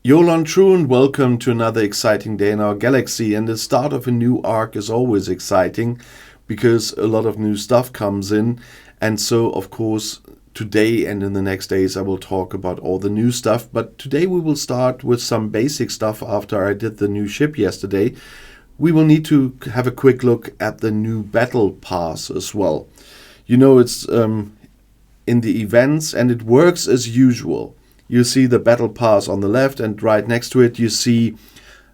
Yolan True and welcome to another exciting day in our galaxy. And the start of a new arc is always exciting because a lot of new stuff comes in. And so, of course, today and in the next days I will talk about all the new stuff. But today we will start with some basic stuff after I did the new ship yesterday. We will need to have a quick look at the new battle pass as well. You know, it's in the events and it works as usual. You see the battle pass on the left, and right next to it you see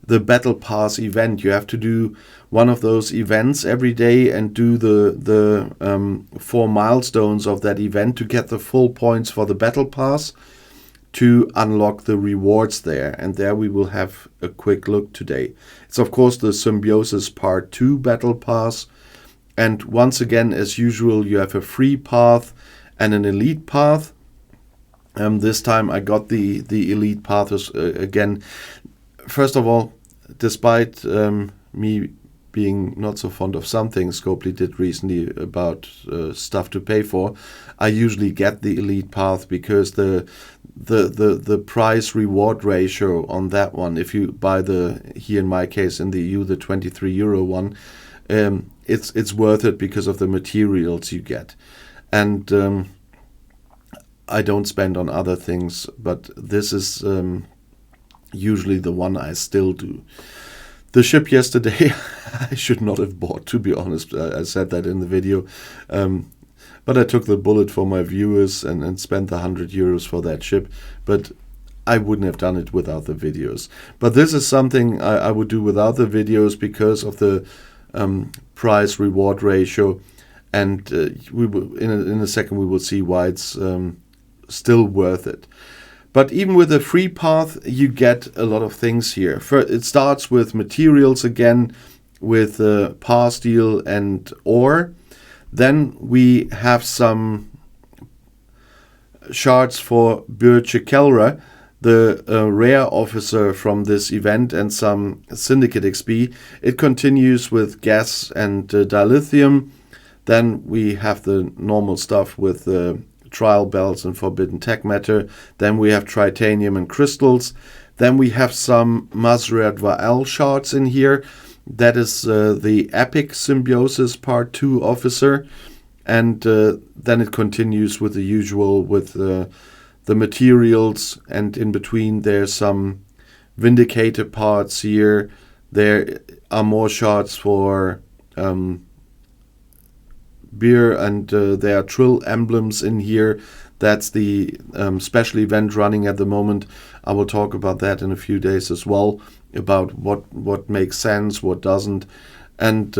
the battle pass event. You have to do one of those events every day and do the 4 milestones of that event to get the full points for the battle pass to unlock the rewards there. And there we will have a quick look today. It's of course the Symbiosis Part 2 battle pass. And once again, as usual, you have a free path and an elite path. This time I got the elite path again. First of all, despite me being not so fond of something Scopely did recently about stuff to pay for, I usually get the elite path because the price reward ratio on that one, if you buy here in my case in the EU, the €23 one, it's worth it because of the materials you get. And I don't spend on other things, but this is usually the one I still do. The ship yesterday, I should not have bought, to be honest. I said that in the video. But I took the bullet for my viewers and spent the €100 for that ship. But I wouldn't have done it without the videos. But this is something I would do without the videos because of the price reward ratio. And we will, in a second we will see why it's still worth it. But even with a free path, you get a lot of things here. First, it starts with materials again, with power steel and ore. Then we have some shards for Birchikelra, the rare officer from this event, and some Syndicate XP. It continues with gas and dilithium. Then we have the normal stuff with trial belts and forbidden tech matter. Then we have tritanium and crystals. Then we have some Mazriat Vael shards in here. That is the Epic Symbiosis Part 2 officer. And then it continues with the usual with the materials. And in between there's some Vindicator parts here. There are more shards for beer, and there are Trill emblems in here. That's the special event running at the moment. I will talk about that in a few days as well, about what makes sense, what doesn't. And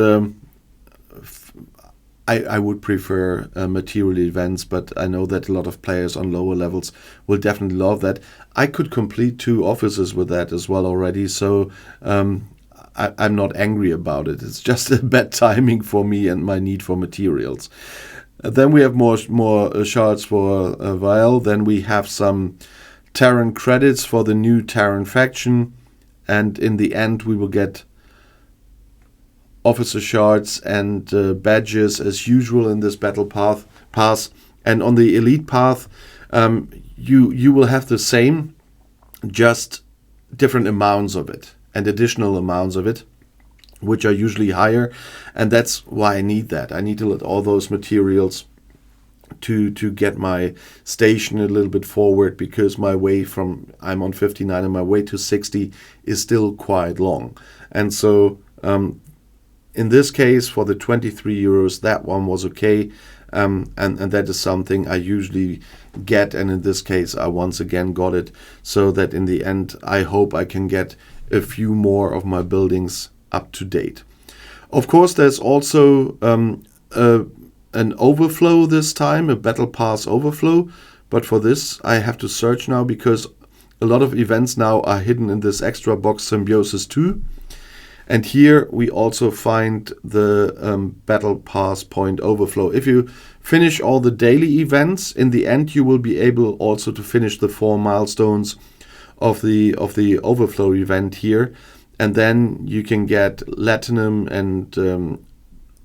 I would prefer material events, but I know that a lot of players on lower levels will definitely love that. I could complete 2 offices with that as well already, so I'm not angry about it. It's just a bad timing for me and my need for materials. Then we have more shards for Vael. Then we have some Terran credits for the new Terran faction. And in the end we will get officer shards and badges as usual in this battle pass. And on the elite path, you will have the same, just different amounts of it. And additional amounts of it, which are usually higher, and that's why I need that. I need to let all those materials to get my station a little bit forward, because my way I'm on 59 and my way to 60 is still quite long. And so in this case, for the €23, that one was okay, and that is something I usually get, and in this case I once again got it, so that in the end I hope I can get a few more of my buildings up to date. Of course, there's also an overflow this time, a battle pass overflow, but for this I have to search now, because a lot of events now are hidden in this extra box Symbiosis 2. And here we also find the battle pass point overflow. If you finish all the daily events, in the end you will be able also to finish the 4 milestones of the overflow event here, and then you can get Latinum and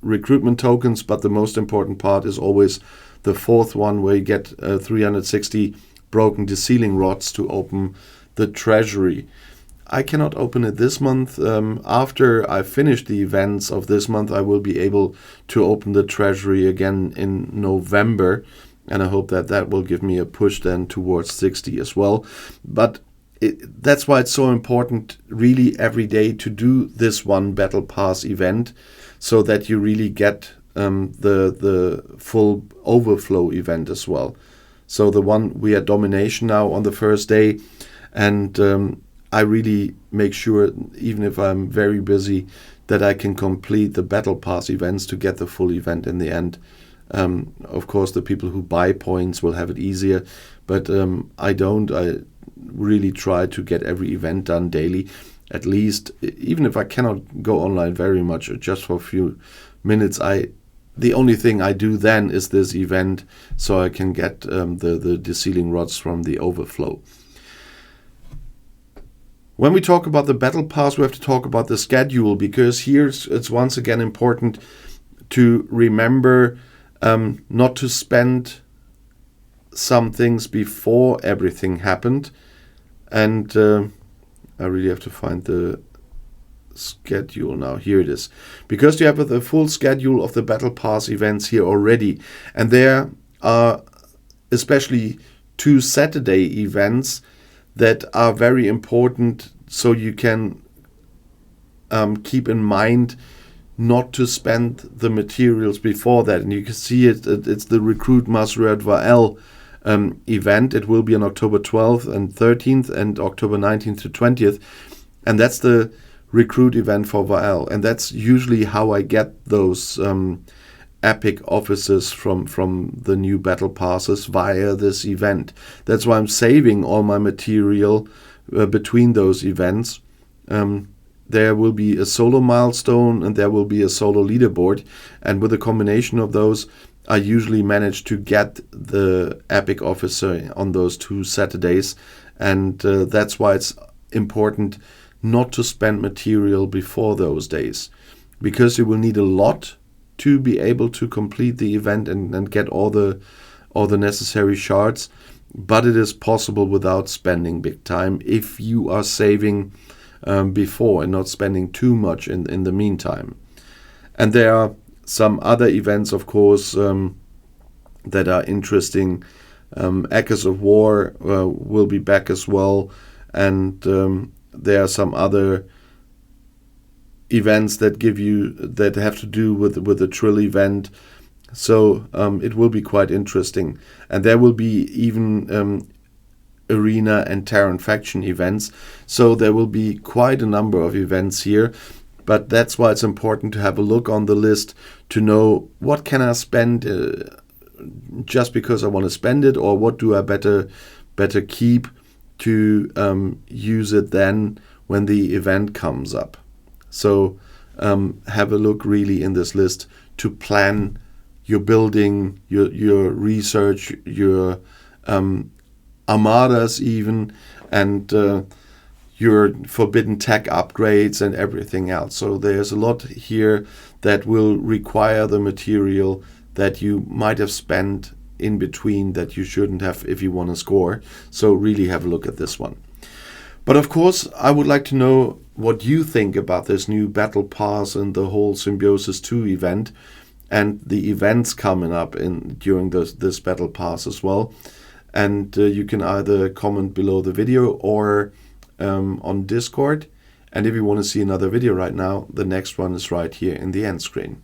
recruitment tokens. But the most important part is always the 4th one, where you get 360 broken deceiling rods to open the treasury. I cannot open it this month. After I finish the events of this month, I will be able to open the treasury again in November. And I hope that that will give me a push then towards 60 as well. But that's why it's so important really every day to do this one Battle Pass event, so that you really get the full overflow event as well. So the one we are domination now on the first day, and I really make sure, even if I'm very busy, that I can complete the Battle Pass events to get the full event in the end. Of course, the people who buy points will have it easier, but I don't. I really try to get every event done daily, at least, even if I cannot go online very much, just for a few minutes. The only thing I do then is this event, so I can get the sealing rods from the overflow. When we talk about the Battle Pass, we have to talk about the schedule, because here it's once again important to remember not to spend some things before everything happened. And I really have to find the schedule now. Here it is. Because you have the full schedule of the Battle Pass events here already. And there are especially 2 Saturday events that are very important, so you can keep in mind not to spend the materials before that. And you can see it's the Recruit Masrat Vael event. It will be on October 12th and 13th and October 19th to 20th. And that's the recruit event for Vael. And that's usually how I get those epic officers from the new battle passes via this event. That's why I'm saving all my material between those events. There will be a solo milestone and there will be a solo leaderboard. And with a combination of those, I usually manage to get the epic officer on those 2 Saturdays. And that's why it's important not to spend material before those days, because you will need a lot to be able to complete the event and get all the necessary shards. But it is possible without spending big time if you are saving before and not spending too much in the meantime. And there are some other events, of course, that are interesting. Echoes of War will be back as well, and there are some other events that have to do with the Trill event. So it will be quite interesting, and there will be even arena and Terran faction events. So there will be quite a number of events here. But that's why it's important to have a look on the list to know what can I spend just because I want to spend it, or what do I better keep to use it then when the event comes up. So have a look really in this list to plan your building, your research, your armadas even, and your forbidden tech upgrades and everything else. So there's a lot here that will require the material that you might have spent in between that you shouldn't have if you want to score. So really have a look at this one. But of course, I would like to know what you think about this new Battle Pass and the whole Symbiosis 2 event and the events coming up during this Battle Pass as well. And you can either comment below the video or on Discord. And if you want to see another video right now, the next one is right here in the end screen.